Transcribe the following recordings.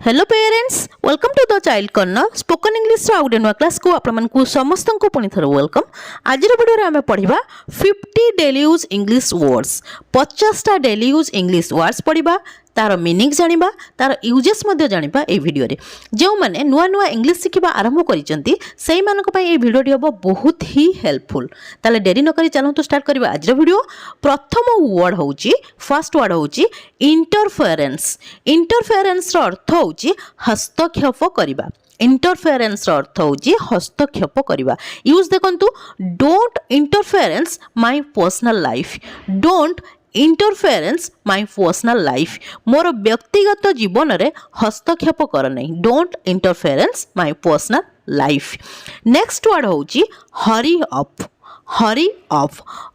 Hello parents welcome to the child corner spoken English रो आउट नुआ क्लास को आपण मानकु समस्त को पुनी थरो वेलकम। आज वीडियो रे हमें पढ़िबा 50 डेली यूज इंग्लिश वर्ड्स 50 टा डेली यूज इंग्लिश वर्ड्स पढ़िबा तार मीनिंग जानिबा तार यूजेस मध्ये जानिबा ए वीडियो रे। जो माने नुआ नुआ इंग्लिश शिखिबा आरंभ करिसंती सेही मानक पई ए वीडियो डी हबो बहुत ही हेल्पफुल। ताले देरी न करी चलंतु स्टार्ट करबा आज रो वीडियो। प्रथम वर्ड होउची फर्स्ट वर्ड होउची इंटरफेरेंस। इंटरफेरेंस रो अर्थ होउची हस्तक्षेप करिबा। इंटरफेरेंस अर्थ होउची हस्तक्षेप करिबा। यूज देखंतु don't interference my personal life. Don't interference my personal life more व्यक्तिगत जीवन रे हस्तक्षेप कर नहीं। Don't interference my personal life. Next word होउची हरी अप। हरी अप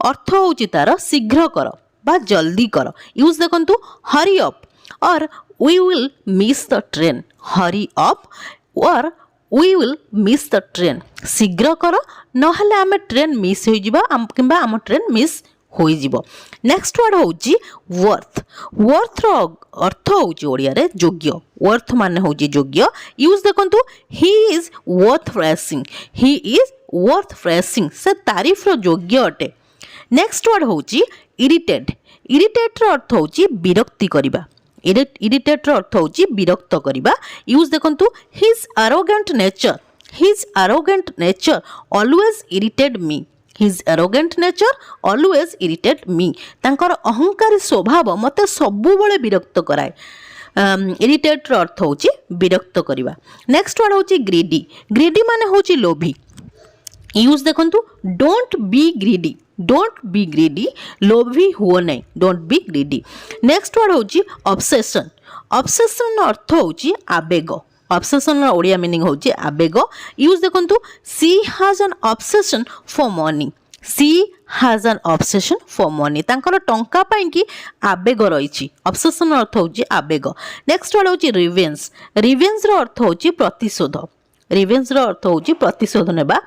अर्थ होउची तार शीघ्र कर बा जल्दी कर। यूज देखंतु हरी अप और we will miss the train। hurry up or we will miss the train। शीघ्र कर नहले आमे ट्रेन मिस हो जिबा किंबा आम ट्रेन मिस हो जिवो। नेक्स्ट वर्ड होउची वर्थ। वर्थ रो अर्थ होउची ओडिया रे योग्य। वर्थ माने होउची योग्य। यूज देखंतु he is worth praising। he is worth praising से तारीफ रो योग्य अटे। नेक्स्ट वर्ड होउची इरिटेट। इरिटेट रो अर्थ होउची विरक्ति करिबा। इरिटेट रो अर्थ होउची विरक्त करिबा। यूज देखंतु his arrogant nature। His arrogant nature always irritate me। His arrogant nature always irritate me। तांकर अहंकारी स्वभाव मते सबु बेले विरक्त कराए। इरिटेट रो अर्थ होउची विरक्त करिबा। नेक्स्ट वर्ड होउची ग्रीडी। ग्रीडी माने होउची लोभी। यूज देखंतु don't be greedy. Don't be greedy लोभी हुओ नहीं। Don't be greedy. Next word होउची ऑब्सेशन। ऑब्सेशन अर्थ होउची आवेग। ऑब्सेशन ओडिया मीनिंग होउची आवेग। यूज देखंतु she has an obsession for money. She has an obsession for money तांकर टंका पाई की आवेग रहिछि। ऑब्सेशन अर्थ होउची आवेग। नेक्स्ट वर्ड होउची रिवेंज। रिवेंज रो अर्थ होउची प्रतिशोध। रिवेंज रो अर्थ होउची प्रतिशोध नेबा।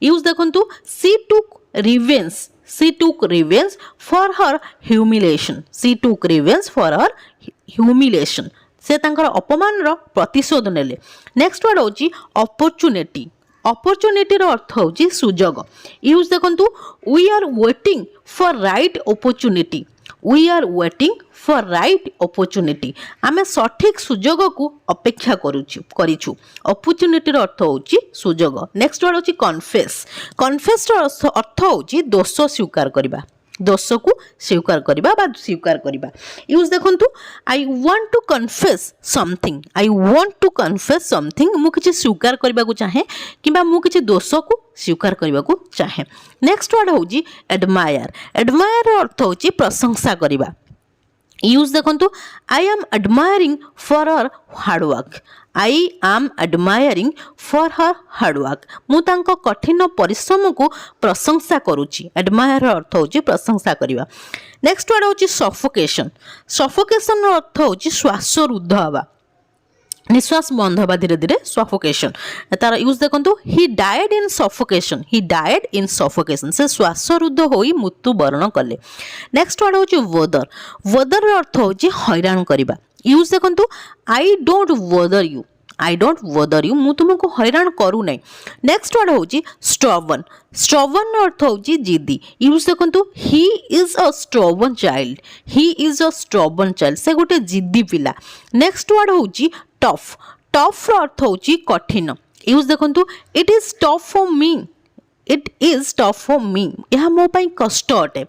यूज देखंतु she took revenge. She took revenge for her humiliation. She took revenge for her humiliation से तांकर अपमान रो प्रतिशोध नेले। नेक्स्ट वर्ड होउची अपॉर्चुनिटी। अपॉर्चुनिटी रो अर्थ होउची सुजोग। यूज देखंतु we are waiting for right opportunity. We are waiting for right opportunity आमे सठिक सुजोग को अपेक्षा करिछु। अपॉर्चुनिटी रो अर्थ होउची सुजोग। नेक्स्ट वर्ड होउची कन्फेस। कन्फेस रो अर्थ होउची दोष स्वीकार करिबा। दोष को स्वीकार करिबा बा स्वीकार करिबा। यूज देखंतु I want to confess something. I want to confess something मु किछि स्वीकार करिबा को चाहे किबा मु किछि दोष को स्वीकार करने को चाहे। नेक्स्ट वर्ड होउची एडमायर। एडमायर अर्थ होउची प्रशंसा करिबा। यूज देखंतु I am admiring for her hard work. I am admiring for her hard work मु तांको कठिन परिश्रम को प्रशंसा करूची। एडमायर अर्थ होउची प्रशंसा करिबा। नेक्स्ट वर्ड होउची सफोकेशन। सफोकेशन अर्थ होउची श्वास रुद्ध हवा। निश्वास बंद हवा धीरे धीरे सफोकेशन तार यूज देखंतु he died in suffocation. He died in suffocation से श्वास रुद्ध होई मृत्यु वरण कले। नेक्स्ट वर्ड होची वदर। वदर अर्थ होची हैरान करिबा। यूज देखंतु I don't Vadar you. I don't Vadar you मु तुमको हैरान करू नै। नेक्स्ट वर्ड होची स्टबर्न। स्टबर्न अर्थ होची जिद्दी। यूज देखंतु he is a stubborn child. He is a stubborn child से गोटे जिद्दी पिला। नेक्स्ट वर्ड होची टफ। टफ रो अर्थ होची कठिन। यूज देखंतु it is tough for me. It is tough for me यह मो पाई कष्ट अटे।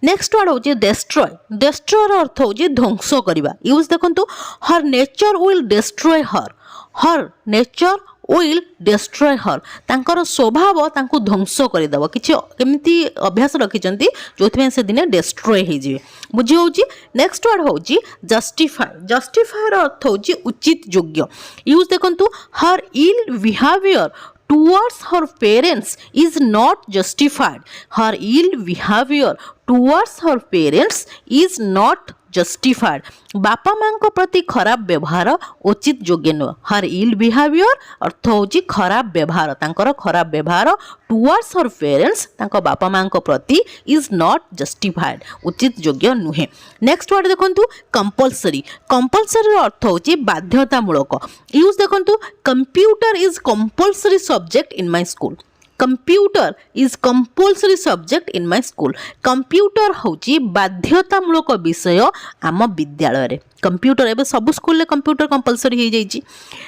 नेक्स्ट वर्ड होची डिस्ट्रॉय। डिस्ट्रॉय रो अर्थ होची ध्वंस करिबा। यूज देखंतु her nature will destroy her. Her nature will destroy her तांकर स्वभाव तांको ध्वंस करि दबो। किछि केमिति अभ्यास रखिचंती जोथि से दिने डिस्ट्रॉय हे जिवे बुझी होची। नेक्स्ट वर्ड होची जस्टिफाई। जस्टिफाई रो अर्थ होची उचित योग्य। यूज देखंतु हर इल behaviour towards her parents is not justified। her ill behavior towards her parents is not justified. बापा माँ को प्रति खराब व्यवहार उचित योग्य नुह. हर इल बिहेवियर अर्थ होची खराब व्यवहार, तांकर खराब व्यवहार टुवर्ड्स हर पेरेंट्स तांको बापा माँ को प्रति इज नॉट जस्टिफाइड, उचित योग्य नुहे. नेक्स्ट वर्ड देखंतु कंपल्सरी. कंपल्सरी अर्थ होची बाध्यतामूलक. यूज देखंतु computer is compulsory subject in my school. Computer is compulsory subject in my school. Computer होची बाध्यतामूलक विषय आम विद्यालय रे. कंप्यूटर एबे सब स्कूल रे कंप्यूटर कंपल्सरी हो जाइछि.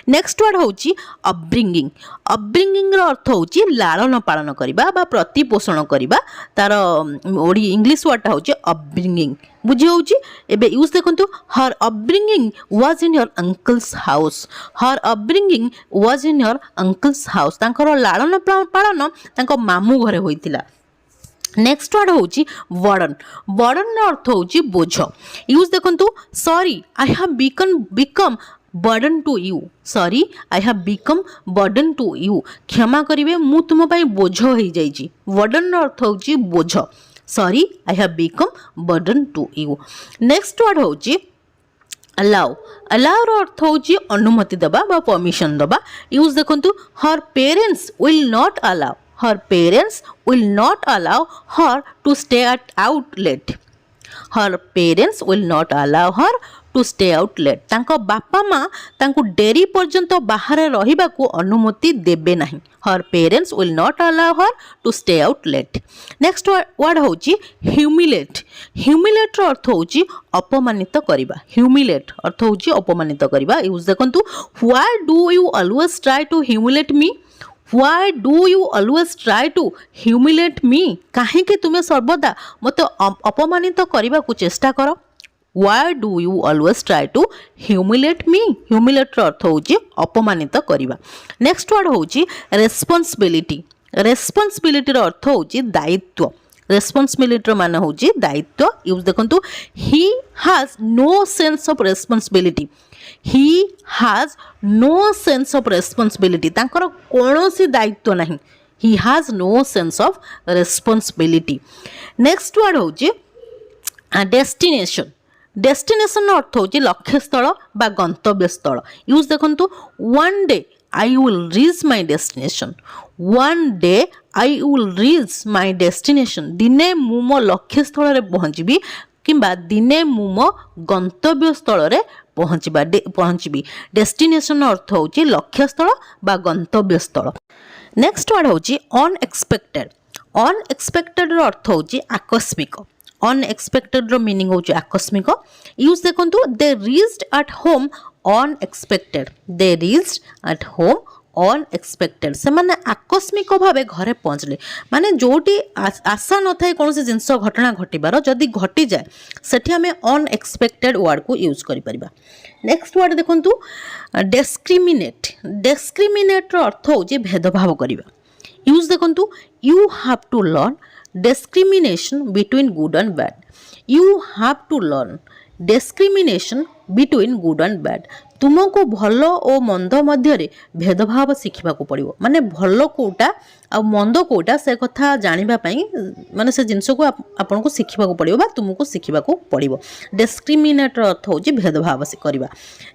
नेक्स्ट वर्ड होची अपब्रिंगिंग. अपब्रिंगिंग रो अर्थ होची लालन पालन करिबा बा प्रतिपोषण करिबा. तार ओडी इंग्लिश वर्ड होची अपब्रिंगिंग. बुझी होची. एबे यूज देखंतु her upbringing was in your uncle's house. Her upbringing was in your uncle's house. तांकर लालन पालन तांको मामू घरे होइतिला. नेक्स्ट वर्ड होची बर्डन. बर्डन अर्थ होची बोझ. यूज देखंतु sorry I have become burden to you. Sorry I have become burden to you. क्षमा करिवे मु तुम पई बोझ होई जाइछि. बर्डन अर्थ होची बोझ. Sorry I have become burden to you. Next word होची अलाउ. अलाउ रो अर्थ होची अनुमति दबा बा परमिशन दबा. यूज देखंतु her parents will not allow. Her parents will not allow her to stay out late. Her parents will not allow her to stay out late. तांको बापा माँ तांको डेरी पर्यंत बाहर रहिबा को अनुमति देबे नहीं. Her parents will not allow her to stay out late. Next word होची humiliate. Humiliate रो अर्थ होची अपमानित करिबा. Humiliate अर्थ होची अपमानित करिबा. यूज देखंतु why do you always try to humiliate me? Why do you always try to humiliate me? काहे कि तुम्हें सर्वदा मते अपमानित करबा को चेष्टा करो. Why do you always try to humiliate me? Humiliate रो अर्थ होची अपमानित करबा. नेक्स्ट वर्ड होची responsibility. Responsibility रो अर्थ होची दायित्व. Responsibility रो माने होची दायित्व. यूज देखंतु he has no sense of responsibility. He has no sense of responsibility. तांकर कौनसी दायित्व नहीं. He has no sense of responsibility. Next word होची destination. Destination अर्थ होची लक्ष्य स्थल बा गंतव्य स्थल. यूज देखंतु one day I will reach my destination. One day I will reach my destination. दिने मु मो लक्ष्य स्थल रे पहुंचबी किंबा दिने मु मो गंतव्य स्थल रे पहुंचबी. डेस्टिनेशन अर्थ होची लक्ष्य स्थल बा गंतव्य स्थल. नेक्स्ट वर्ड होची अनएक्सपेक्टेड. अनएक्सपेक्टेड रो अर्थ होची आकस्मिक. अनएक्सपेक्टेड रो मीनिंग होची आकस्मिक. यूज देखंतु they reached at home unexpected. They reached at home unexpected. से माने आकस्मिक भावे घरे पहुँचले माने जोटी आशा न थाए कौन से जिनस घटना घटिबार जदि घटी जाए सेठी आमे अनएक्सपेक्टेड वर्ड को यूज करि परिबा. नेक्स्ट वर्ड देखंतु डिस्क्रिमिनेट. डिस्क्रिमिनेट रो अर्थ होची भेदभाव करिबा. यूज देखंतु you have to learn discrimination between good and bad. You have to learn discrimination between good and bad. तुमको भल और मंद मध्य भेदभाव शिखा पड़ो. माने भल कोटा आ मंद कोटा से कथा जानापी माने से जिनस को आपन को शिखा पड़ो बा तुमको शिखा पड़ो. डिस्क्रिमिनेट अर्थ हो भेदभाव करवा.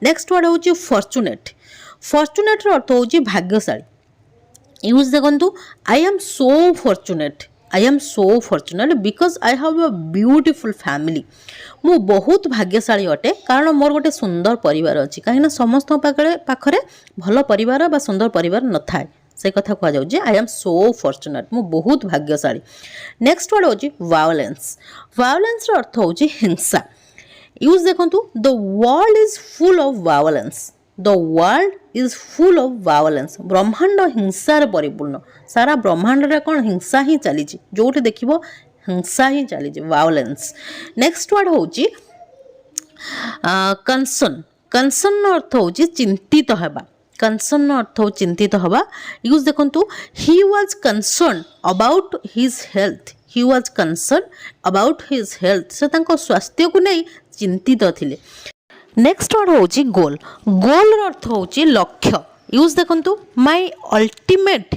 नेक्स्ट वर्ड हूँ फॉर्चुनेट. फॉर्चुनेट अर्थ हूँ भाग्यशाली. यूज देखंतु I am so fortunate. I am so fortunate because I have a beautiful family. मु बहुत भाग्यशाली अटे कारण मोर गोटे सुंदर परिवार अच्छी. कहीं समस्त पाखरे भल परिवार बा सुंदर परिवार न थाए से कथा कह जाऊँ. आई एम सो फॉर्चुनेट मु बहुत भाग्यशाली. नेक्स्ट वर्ड होची वायलेंस. वायलेंस रो अर्थ होची हिंसा. यूज देखंतु the world is full of violence. The world is full of violence. ब्रह्मांड हिंसार परिपूर्ण. सारा ब्रह्मांड रे कौन हिंसा ही चली जो देखिबो हिंसा ही चली वायलेंस. नेक्स्ट वर्ड होची कंसर्न. कंसर्न अर्थ होची चिंतित हेबा. कंसर्न अर्थ हो चिंतित हवा. यूज देखंतु he was concern about his health. He was concern about his health. से तांको स्वास्थ्य को नहीं चिंतित थिले. नेक्स्ट वर्ड होची गोल. गोल अर्थ होची लक्ष्य. यूज देखंतु my ultimate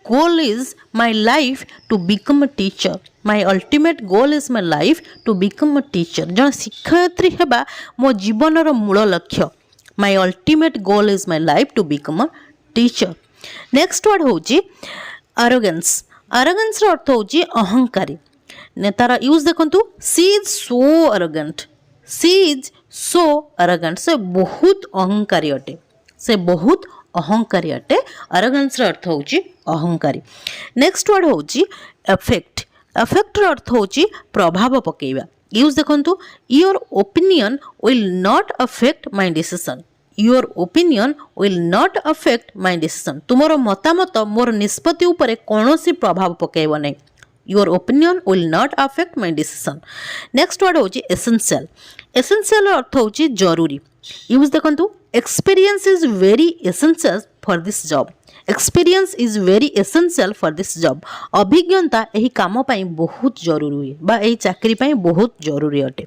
goal is my life to become a teacher. My ultimate goal is my life to become a teacher जन शिक्षयित्री हेबा मो जीवनर मूल लक्ष्य my ultimate goal is my life to become a teacher next word होची arrogance arrogance रो अर्थ होची अहंकारी ने तार यूज देखंतु she is so arrogant she is so arrogant से बहुत अहंकारी अटे से बहुत अहंकारी अटे arrogance रो अर्थ होची अहंकारी नेक्स्ट वर्ड होची affect affect रो अर्थ होची प्रभाव पकेइबा यूज देखंतु your opinion will not affect my decision your opinion will not affect my decision तुमर मतामत मोर निष्पत्ति उपरे कौनसी प्रभाव पकेइबो नै your opinion will not affect my decision next word होची एसेंशियल एसेंशियल अर्थ होची जरूरी यूज देखंतु experience is very essential for this job experience is very essential for this job अभिज्ञता यही काम पाई बहुत जरूरी हुए बा यही चाकरी पाई बहुत जरूरी अटे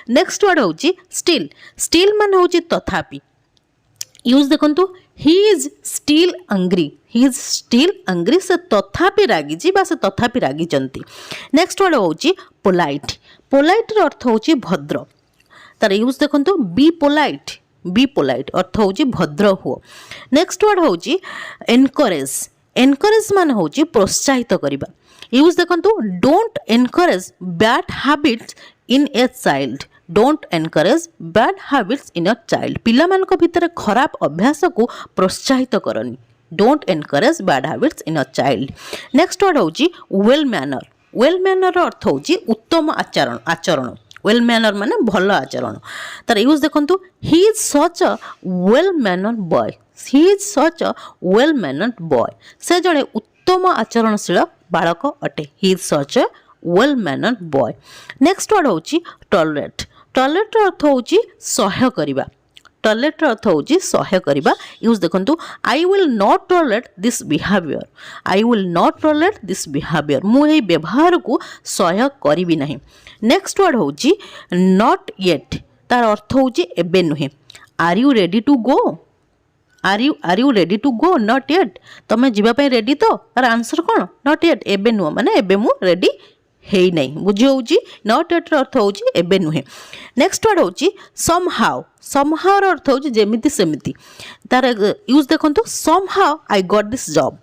नेक्स्ट वर्ड होची स्टिल स्टिल मान होची तथापि यूज देखंतु he is still angry he is still angry से तथापि रागी बा से तथापि रागी चंती नेक्स्ट वर्ड होची पोलाइट पोलाइट रो अर्थ होची भद्र तार यूज देखंतु बी पोलाइट अर्थ होची भद्र हुओ नेक्स्ट वर्ड होची एनकरेज एनकरेज मान होची प्रोत्साहित करिबा यूज देखंतु don't encourage bad habits in a child don't encourage bad habits in a child पिला मान को भितर खराब अभ्यास को प्रोत्साहित करनी don't encourage bad habits in a child next word होची वेल मैनर अर्थ होची उत्तम आचरण आचरण वेल मैनर माने भल आचरण तार यूज देखंतु he is such a well mannered boy he is such a well mannered boy से जड़े उत्तम आचरणशील बालक अटे he is such a well mannered boy next word होची टॉलरेट टॉलरेट अर्थ होची सह्य करिबा टॉलरेट अर्थ होची सह्य करिबा यूज देखंतु I will not tolerate this behaviour I will not tolerate this behaviour मु एही व्यवहार को सह्य करिबि नाही नेक्स्ट वर्ड होची नॉट येट तार अर्थ होची एबे नुहे are you ready to go are you ready to go not yet तमे जीवा पई रेडी तो तार आंसर कोन नॉट येट एबे नुह माने एबे मु रेडी हेई नहीं बुझी होची नॉट एट अर्थ होची एबे नुहे नेक्स्ट वर्ड होची समहाउ समहाउ अर्थ होची जेमिति सेमिति तार यूज देखंतु somehow I got this job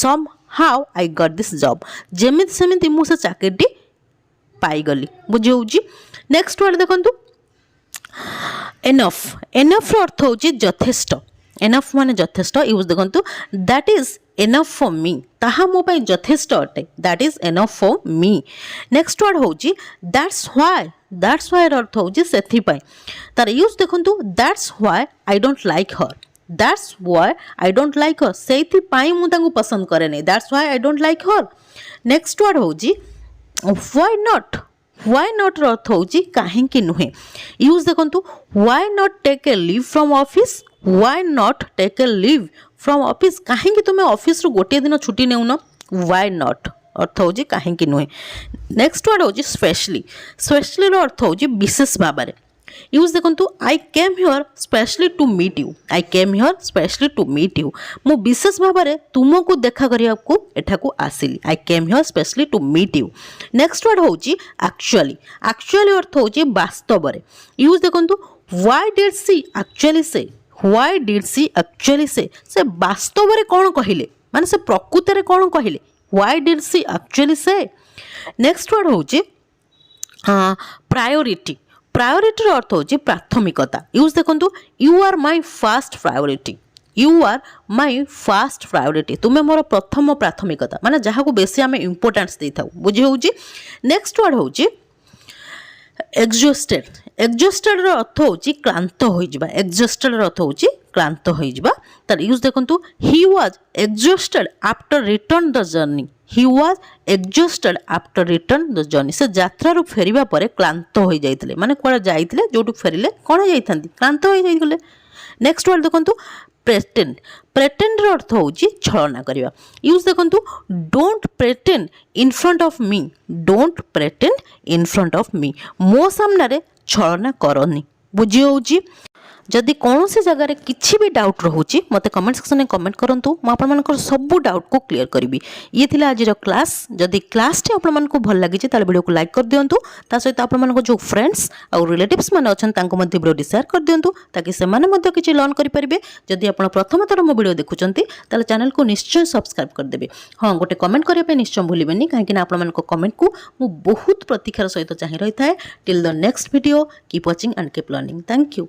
somehow I got this job जेमिति सेमिति मु से चाकरीटी पाई गली बुझी होची नेक्स्ट वर्ड देखंतु एनफ एनफ अर्थ होची यथेष्ट एनफ माने यथेष्ट यूज देखंतु that is enough for me ताहा मो पई यथेष्ट अटे that is enough for me next word होची दैट्स व्हाई अर्थ होची सेथि पई तार यूज देखंतु that's why I don't like her that's why I don't like her सेथि पई मु तांगु पसंद करे नै that's why I don't like her next word होची व्हाई नॉट अर्थ होची काहे कि नुहे यूज देखंतु why not take a leave from office why not take a leave from office कहीं तुम ऑफिस रु गोटे दिन छुट्टी नेउन व्हाई नॉट अर्थ होची कहीं नुहे नेक्स्ट वर्ड होची स्पेशली रो अर्थ होची विशेष भाव यूज देखंतु I came here specially to meet you I came here specially to meet you मु विशेष भाव में तुमको देखा करिया को एठाकू आसिली I came here specially to meet you next word होची एक्चुअली अर्थ होची वास्तव में यूज देखंतु why did she actually say why did she actually say वास्तव में कौन कहले माने से प्रकृत में कौन कहले why did she actually say next word होची प्रायोरिटी प्रायोरिटी अर्थ होची प्राथमिकता यूज देखंतु you are my first priority you are my first priority तुम्हें मोर प्रथम प्राथमिकता माने जहाँ को बेसी आम इम्पोर्टान्स दे था बुझी होची नेक्स्ट वर्ड होची एग्जॉस्टेड अर्थ होची क्लांत होइजिबा एग्जॉस्टेड अर्थ होची क्लांत होइजिबा तार यूज देखंतु he was exhausted after return the journey he was exhausted after return the journey से यात्रा रु फेरिबा परे क्लांत होई जाइतिले माने कोडा जाइतिले जोटु फेरिले कोन जाइथांती क्लांत होई जाइतिले नेक्स्ट वर्ड देखंतु प्रेटेंड अर्थ होची छलना करिबा यूज देखंतु don't pretend in front of me don't pretend in front of me मो सामने रे छलना करनी बुझी होची जदि कौन से जगह किसी भी डाउट रोचे मत कमेंट सेक्शन में कमेंट करूँ मुझे सब डाउट को क्लीयर करी। ये थी आज क्लास। जदि क्लास टी आपको भल लगी वीडियो को लाइक कर दिंतु सहित आप जो फ्रेंड्स और रिलेटिव्स मैंने अच्छा वीडियो शेयर कर दिंतु ताकि से किसी लर्न करेंगे। जदि आप प्रथम थर मो वीडियो देखुं चैनल को निश्चय सब्सक्राइब करदेवे। हाँ गोटे कमेंट करने निश्चय भूलें कहीं आपण कमेंट को मु बहुत प्रतीक्षार सहित चाह रही है। Till the next video keep watching and keep learning. Thank you.